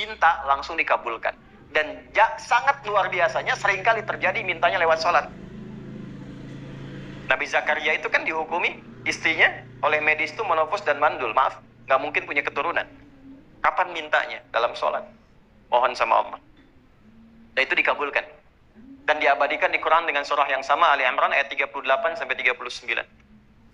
minta langsung dikabulkan. Dan sangat luar biasanya seringkali terjadi mintanya lewat sholat. Nabi Zakaria itu kan dihukumi istrinya oleh medis itu menopause dan mandul. Maaf, nggak mungkin punya keturunan. Kapan mintanya? Dalam sholat. Mohon sama Allah. Dan itu dikabulkan. Dan diabadikan di Quran dengan surah yang sama, Ali Imran ayat 38 sampai 39.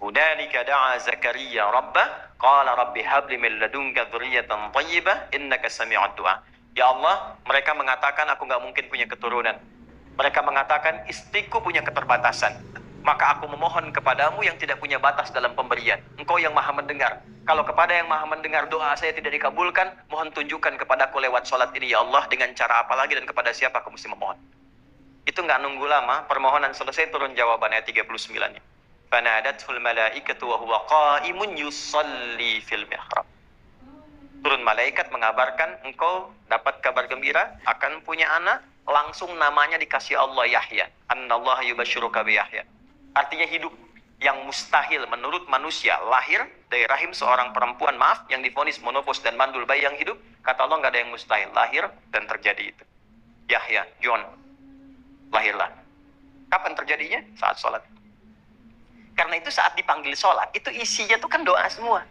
Hudzalika da'a Zakaria rabbah qala rabbi habli min ladunka dzurriyyatan thayyibah innaka sami'ud du'a. Ya Allah, mereka mengatakan aku nggak mungkin punya keturunan. Mereka mengatakan istriku punya keterbatasan. Maka aku memohon kepadamu yang tidak punya batas dalam pemberian. Engkau yang maha mendengar. Kalau kepada yang maha mendengar doa saya tidak dikabulkan, mohon tunjukkan kepadaku lewat sholat ini ya Allah, dengan cara apa lagi dan kepada siapa aku mesti memohon. Itu nggak nunggu lama, permohonan selesai turun jawaban ayat 39-nya. Fanadatul malaikatu wa huwa qa'imun yusalli fil mihrab. Turun malaikat mengabarkan engkau dapat kabar gembira akan punya anak, langsung namanya dikasih Allah Yahya. Annallaha yubasyiruka bi Yahya. Artinya hidup yang mustahil menurut manusia, lahir dari rahim seorang perempuan, maaf, yang divonis monopause dan mandul bayi yang hidup, kata Allah nggak ada yang mustahil, lahir dan terjadi itu. Yahya, John, lahirlah. Kapan terjadinya? Saat sholat. Karena itu saat dipanggil sholat, itu isinya tuh kan doa semua.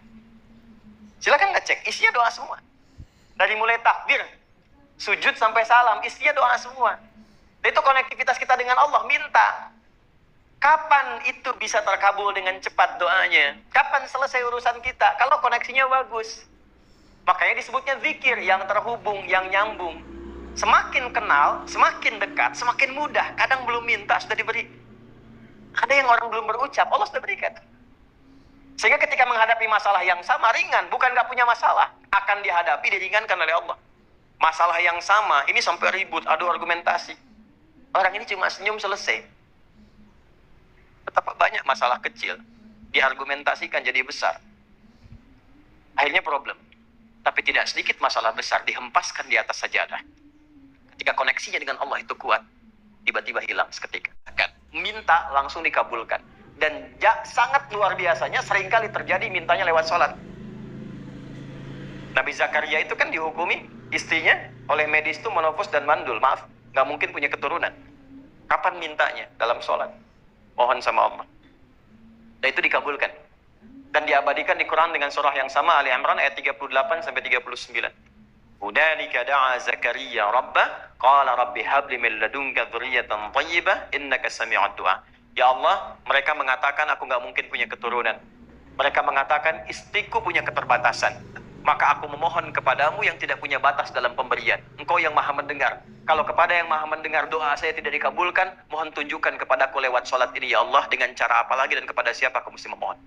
Silakan ngecek, isinya doa semua. Dari mulai takbir, sujud sampai salam, isinya doa semua. Dan itu konektivitas kita dengan Allah, minta. Kapan itu bisa terkabul dengan cepat doanya? Kapan selesai urusan kita? Kalau koneksinya bagus. Makanya disebutnya zikir, yang terhubung, yang nyambung. Semakin kenal, semakin dekat, semakin mudah. Kadang belum minta, sudah diberi. Ada yang orang belum berucap, Allah sudah berikan. Sehingga ketika menghadapi masalah yang sama, ringan, bukan nggak punya masalah, akan dihadapi, diringankan oleh Allah. Masalah yang sama, ini sampai ribut, adu argumentasi. Orang ini cuma senyum selesai. Betapa banyak masalah kecil, diargumentasikan jadi besar. Akhirnya problem. Tapi tidak sedikit masalah besar dihempaskan di atas sajadah. Ketika koneksinya dengan Allah itu kuat, tiba-tiba hilang seketika. Minta langsung dikabulkan. Dan sangat luar biasanya seringkali terjadi mintanya lewat sholat. Nabi Zakaria itu kan dihukumi istrinya oleh medis itu menopause dan mandul. Maaf, nggak mungkin punya keturunan. Kapan mintanya? Dalam sholat. Mohon sama Allah. Dan itu dikabulkan. Dan diabadikan di Quran dengan surah yang sama, Ali Imran ayat 38 sampai 39. Hudzalika da'a Zakaria rabbah qala rabbi habli min ladunka dzurriyyatan thayyibah innaka sami'ud du'a. Ya Allah, mereka mengatakan aku nggak mungkin punya keturunan. Mereka mengatakan istriku punya keterbatasan. Maka aku memohon kepadamu yang tidak punya batas dalam pemberian. Engkau yang maha mendengar. Kalau kepada yang maha mendengar doa saya tidak dikabulkan, mohon tunjukkan kepadaku lewat sholat ini ya Allah, dengan cara apa lagi dan kepada siapa aku mesti memohon.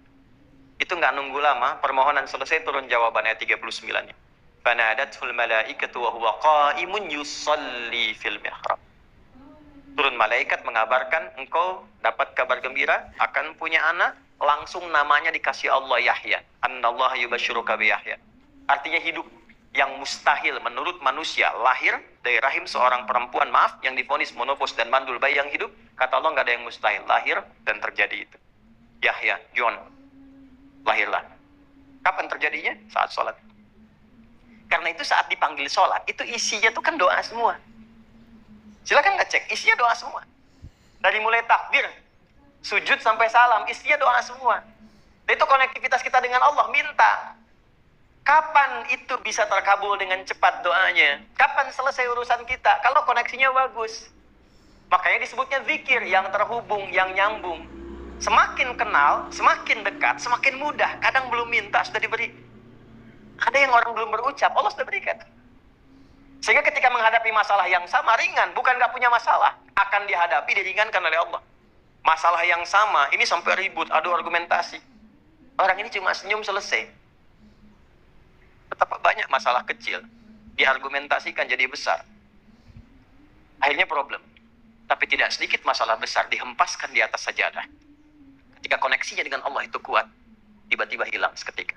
Itu nggak nunggu lama, permohonan selesai turun jawaban ayat 39-nya. Fanadatul malaikatu wa huwa qa'imun yusalli fil mihrab. Turun malaikat mengabarkan engkau dapat kabar gembira akan punya anak, langsung namanya dikasih Allah Yahya. Annallaha yubasyiruka bi Yahya. Artinya hidup yang mustahil menurut manusia, lahir dari rahim seorang perempuan, maaf, yang divonis monopause dan mandul bayi yang hidup, kata Allah nggak ada yang mustahil, lahir dan terjadi itu. Yahya, John, lahirlah. Kapan terjadinya? Saat sholat. Karena itu saat dipanggil sholat, itu isinya tuh kan doa semua. Silakan ngecek, isinya doa semua. Dari mulai takbir, sujud sampai salam, isinya doa semua. Dan itu konektivitas kita dengan Allah, minta. Kapan itu bisa terkabul dengan cepat doanya? Kapan selesai urusan kita? Kalau koneksinya bagus. Makanya disebutnya zikir, yang terhubung, yang nyambung. Semakin kenal, semakin dekat, semakin mudah. Kadang belum minta, sudah diberi. Ada yang orang belum berucap, Allah sudah berikan. Sehingga ketika menghadapi masalah yang sama, ringan, bukan nggak punya masalah, akan dihadapi, diringankan oleh Allah. Masalah yang sama, ini sampai ribut, adu argumentasi. Orang ini cuma senyum selesai. Betapa banyak masalah kecil, diargumentasikan jadi besar. Akhirnya problem. Tapi tidak sedikit masalah besar dihempaskan di atas sajadah. Ketika koneksinya dengan Allah itu kuat, tiba-tiba hilang seketika.